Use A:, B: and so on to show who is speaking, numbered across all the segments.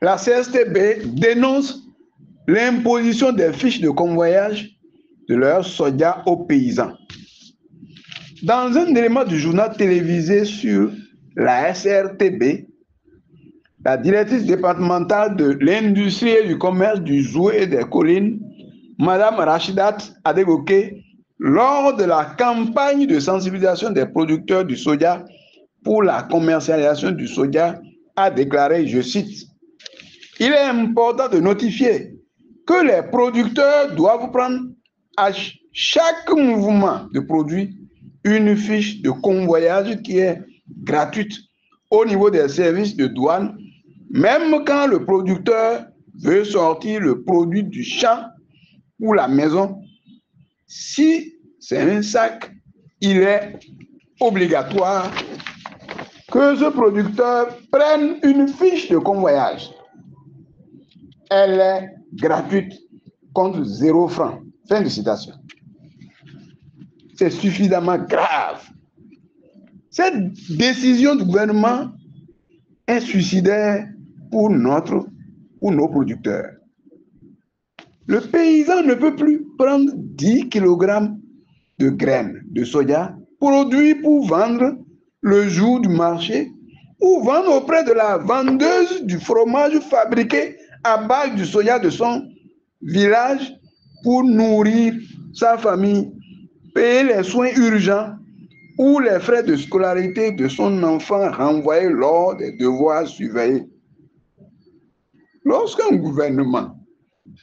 A: La CSTB dénonce l'imposition des fiches de convoyage de leur soja aux paysans. Dans un élément du journal télévisé sur la SRTB, la directrice départementale de l'industrie et du commerce du Zoué et des collines, Madame Rachidat Adégoké, lors de la campagne de sensibilisation des producteurs du soja pour la commercialisation du soja, a déclaré, je cite, « Il est important de notifier que les producteurs doivent prendre à chaque mouvement de produit une fiche de convoyage qui est gratuite au niveau des services de douane, même quand le producteur veut sortir le produit du champ ou la maison. Si c'est un sac, il est obligatoire que ce producteur prenne une fiche de convoyage. Elle est gratuite contre 0 francs. » Fin de citation. C'est suffisamment grave. Cette décision du gouvernement est suicidaire pour nos producteurs. Le paysan ne peut plus prendre 10 kg de graines de soja produits pour vendre le jour du marché ou vendre auprès de la vendeuse du fromage fabriqué à base du soja de son village pour nourrir sa famille, payer les soins urgents ou les frais de scolarité de son enfant renvoyé lors des devoirs surveillés. Lorsqu'un gouvernement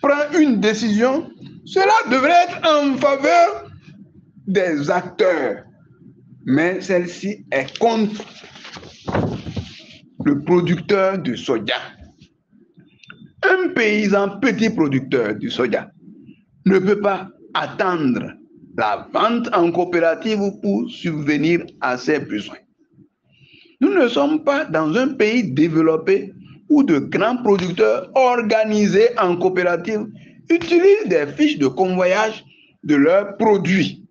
A: prend une décision, cela devrait être en faveur des acteurs, mais celle-ci est contre le producteur de soja. Un paysan petit producteur de soja ne peut pas attendre la vente en coopérative pour subvenir à ses besoins. Nous ne sommes pas dans un pays développé où de grands producteurs organisés en coopérative utilisent des fiches de convoyage de leurs produits.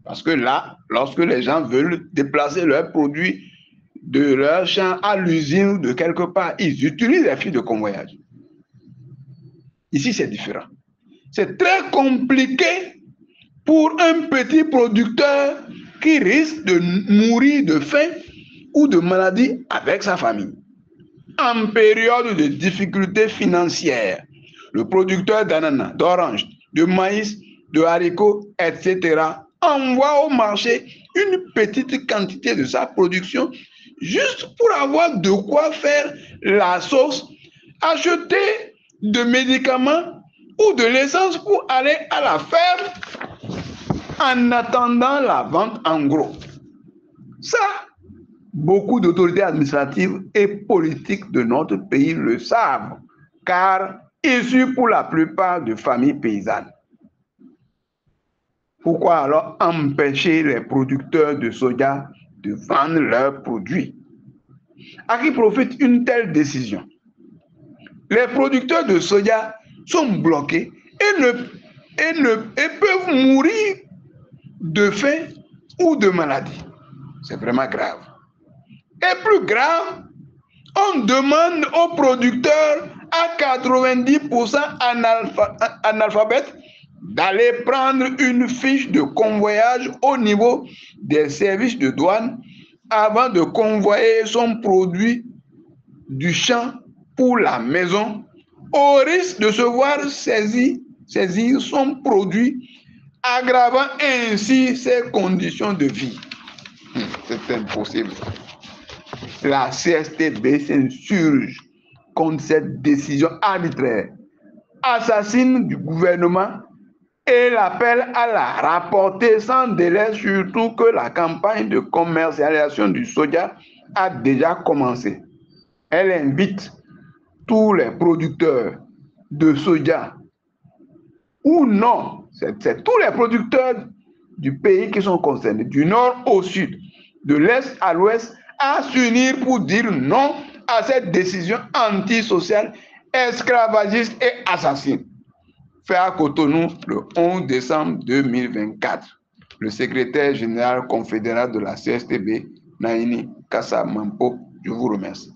A: Parce que là, lorsque les gens veulent déplacer leurs produits de leur champ à l'usine ou de quelque part, ils utilisent les fiches de convoyage. Ici, c'est différent. C'est très compliqué pour un petit producteur qui risque de mourir de faim ou de maladie avec sa famille. En période de difficultés financières, le producteur d'ananas, d'orange, de maïs, de haricots, etc., envoie au marché une petite quantité de sa production juste pour avoir de quoi faire la sauce, acheter de médicaments ou de l'essence pour aller à la ferme en attendant la vente en gros. Ça, beaucoup d'autorités administratives et politiques de notre pays le savent, car issus pour la plupart de familles paysannes. Pourquoi alors empêcher les producteurs de soja de vendre leurs produits? À qui profite une telle décision? Les producteurs de soja sont bloqués et peuvent mourir de faim ou de maladie. C'est vraiment grave. Et plus grave, on demande aux producteurs à 90% analphabètes d'aller prendre une fiche de convoyage au niveau des services de douane avant de convoyer son produit du champ pour la maison, au risque de se voir saisir son produit, aggravant ainsi ses conditions de vie. C'est impossible. La CSTB s'insurge contre cette décision arbitraire, assassine du gouvernement, et l'appelle à la rapporter sans délai, surtout que la campagne de commercialisation du soja a déjà commencé. Elle invite tous les producteurs de soja, ou non, c'est tous les producteurs du pays qui sont concernés, du nord au sud, de l'est à l'ouest, à s'unir pour dire non à cette décision antisociale, esclavagiste et assassine. Fait à Cotonou le 11 décembre 2024. Le secrétaire général confédéral de la CSTB, Naini Kassa Mampo, je vous remercie.